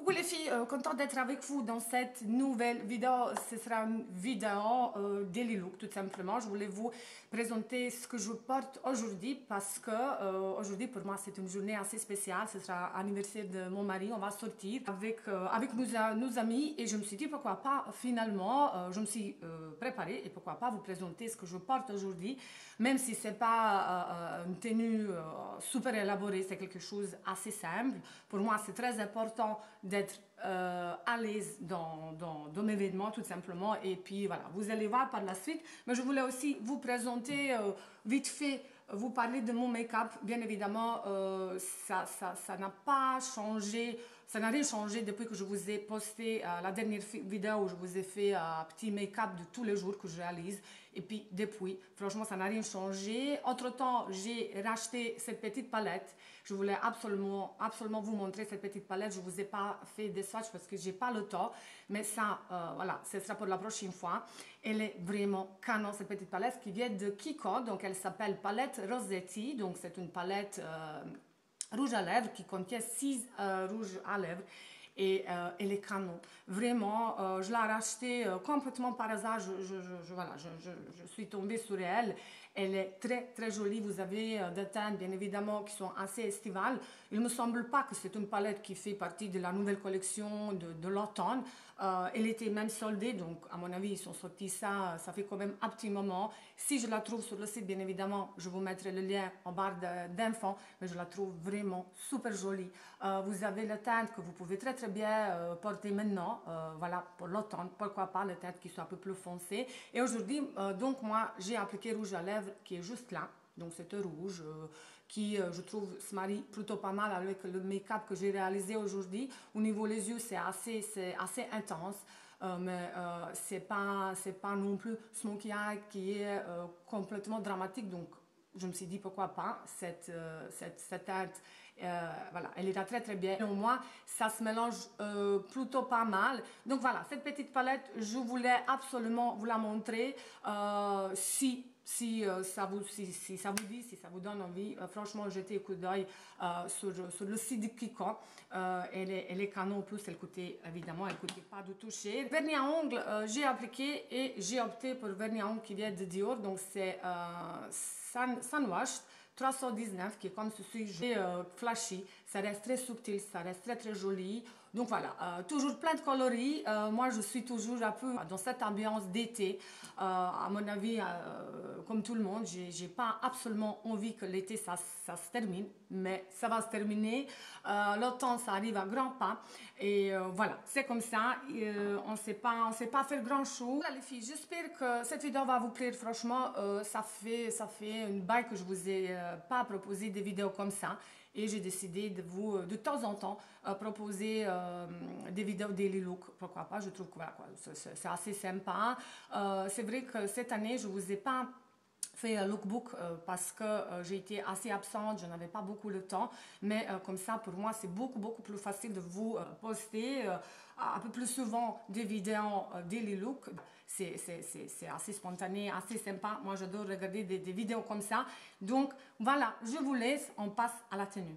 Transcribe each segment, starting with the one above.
Coucou les filles, contente d'être avec vous dans cette nouvelle vidéo. Ce sera une vidéo daily look tout simplement. Je voulais vous présenter ce que je porte aujourd'hui parce que aujourd'hui pour moi c'est une journée assez spéciale. Ce sera l'anniversaire de mon mari. On va sortir avec nos amis et je me suis dit pourquoi pas finalement, je me suis préparée et pourquoi pas vous présenter ce que je porte aujourd'hui. Même si c'est pas une tenue super élaborée, c'est quelque chose assez simple. Pour moi c'est très important d'être à l'aise dans mes vêtements tout simplement, et puis voilà, vous allez voir par la suite. Mais je voulais aussi vous présenter vite fait, vous parler de mon make-up. Bien évidemment, ça n'a pas changé, ça n'a rien changé depuis que je vous ai posté la dernière vidéo où je vous ai fait un petit make-up de tous les jours que je réalise. Et puis depuis, franchement, ça n'a rien changé. Entre temps, j'ai racheté cette petite palette. Je voulais absolument vous montrer cette petite palette. Je vous ai pas fait des swatchs parce que j'ai pas le temps, mais ça, voilà, ce sera pour la prochaine fois. Elle est vraiment canon, cette petite palette qui vient de Kiko. Donc elle s'appelle palette Rossetti. Donc c'est une palette rouge à lèvres qui contient 6 rouges à lèvres. Et elle est canon. Vraiment, je l'ai rachetée complètement par hasard. Voilà, je suis tombée sur elle. Elle est très très jolie. Vous avez des teintes bien évidemment qui sont assez estivales. Il me semble pas que c'est une palette qui fait partie de la nouvelle collection de l'automne. Elle était même soldée, donc à mon avis ils sont sortis ça fait quand même un petit moment. Si je la trouve sur le site, bien évidemment, je vous mettrai le lien en barre d'infos. Mais je la trouve vraiment super jolie. Vous avez la teinte que vous pouvez très très bien porter maintenant, voilà, pour l'automne, pourquoi pas le teinte qui soit un peu plus foncé. Et aujourd'hui, donc moi, j'ai appliqué rouge à lèvres qui est juste là. Donc c'est un rouge qui, je trouve, se marie plutôt pas mal avec le make-up que j'ai réalisé aujourd'hui. Au niveau des yeux, c'est assez intense. Mais c'est pas non plus ce maquillage qui est complètement dramatique. Donc je me suis dit pourquoi pas cette teinte, voilà, elle ira très très bien. Au moins ça se mélange plutôt pas mal. Donc voilà, cette petite palette, je voulais absolument vous la montrer. Si ça vous dit, si ça vous donne envie, franchement, jetez un coup d'œil sur le site de Kiko. Elle est canon. En plus, elle coûtait, évidemment, elle coûtait pas du tout cher. Vernis à ongles, j'ai appliqué et j'ai opté pour vernis à ongles qui vient de Dior. Donc, c'est Sunwashed 319 qui est comme ceci, flashy, ça reste très subtil, ça reste très très joli. Donc voilà, toujours plein de coloris. Moi je suis toujours un peu dans cette ambiance d'été. À mon avis, comme tout le monde, j'ai pas absolument envie que l'été ça se termine, mais ça va se terminer. L'automne ça arrive à grands pas et voilà, c'est comme ça. On sait pas faire grand chose. Voilà les filles, j'espère que cette vidéo va vous plaire. Franchement, ça fait une bail que je vous ai pas proposé des vidéos comme ça et j'ai décidé de vous de temps en temps proposer des vidéos daily look. Pourquoi pas, je trouve que voilà, c'est assez sympa. C'est vrai que cette année je vous ai pas fait un lookbook parce que j'ai été assez absente, je n'avais pas beaucoup de temps, mais comme ça pour moi c'est beaucoup plus facile de vous poster un peu plus souvent des vidéos daily look. C'est assez spontané, assez sympa. Moi j'adore regarder des vidéos comme ça. Donc voilà, je vous laisse, on passe à la tenue.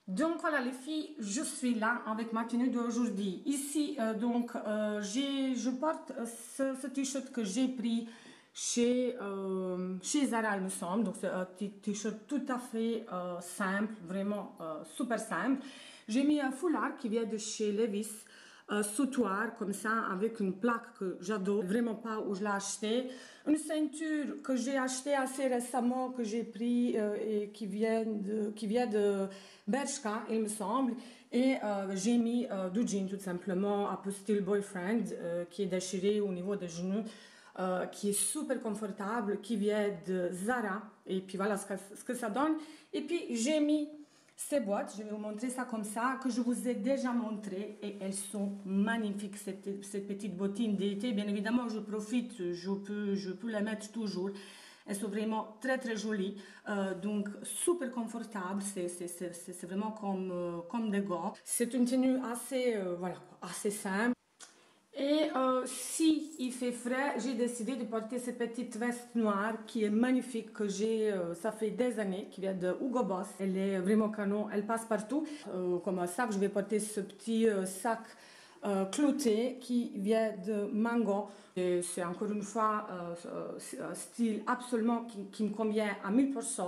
Donc voilà les filles, je suis là avec ma tenue d'aujourd'hui. Ici je porte ce t-shirt que j'ai pris chez Zara, il me semble. Donc c'est un t-shirt tout à fait simple, vraiment super simple. J'ai mis un foulard qui vient de chez Levi's, sautoir comme ça avec une plaque que j'adore, vraiment pas où je l'ai acheté. Une ceinture que j'ai achetée assez récemment, que j'ai pris et qui vient de Bershka, il me semble. Et j'ai mis du jean tout simplement, un peu style boyfriend, qui est déchiré au niveau des genoux. Qui est super confortable, qui vient de Zara. Et puis voilà ce que ça donne. Et puis j'ai mis ces boîtes, je vais vous montrer ça comme ça, que je vous ai déjà montré. Et elles sont magnifiques, cette petite bottine d'été. Bien évidemment, je profite, je peux les mettre toujours. Elles sont vraiment très très jolies, donc super confortables, c'est vraiment comme des gants. C'est une tenue assez, voilà, assez simple. Et si il fait frais, j'ai décidé de porter cette petite veste noire qui est magnifique, que j'ai, ça fait des années, qui vient de Hugo Boss. Elle est vraiment canon, elle passe partout. Comme un sac, je vais porter ce petit sac clouté qui vient de Mango. C'est encore une fois un style absolument qui me convient à 1000%.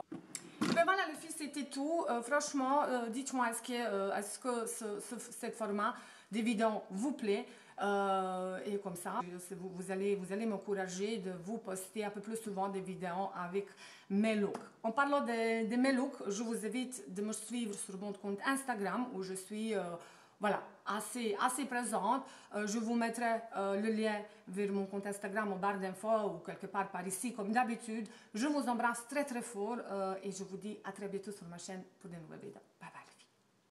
Ben voilà les filles, c'était tout. Franchement, dites-moi est-ce que cette format des vidéos vous plaît et comme ça, vous allez m'encourager de vous poster un peu plus souvent des vidéos avec mes looks. En parlant de mes looks, je vous invite de me suivre sur mon compte Instagram où je suis voilà, assez présente. Je vous mettrai le lien vers mon compte Instagram en barre d'infos ou quelque part par ici comme d'habitude. Je vous embrasse très fort et je vous dis à très bientôt sur ma chaîne pour de nouvelles vidéos. Bye bye.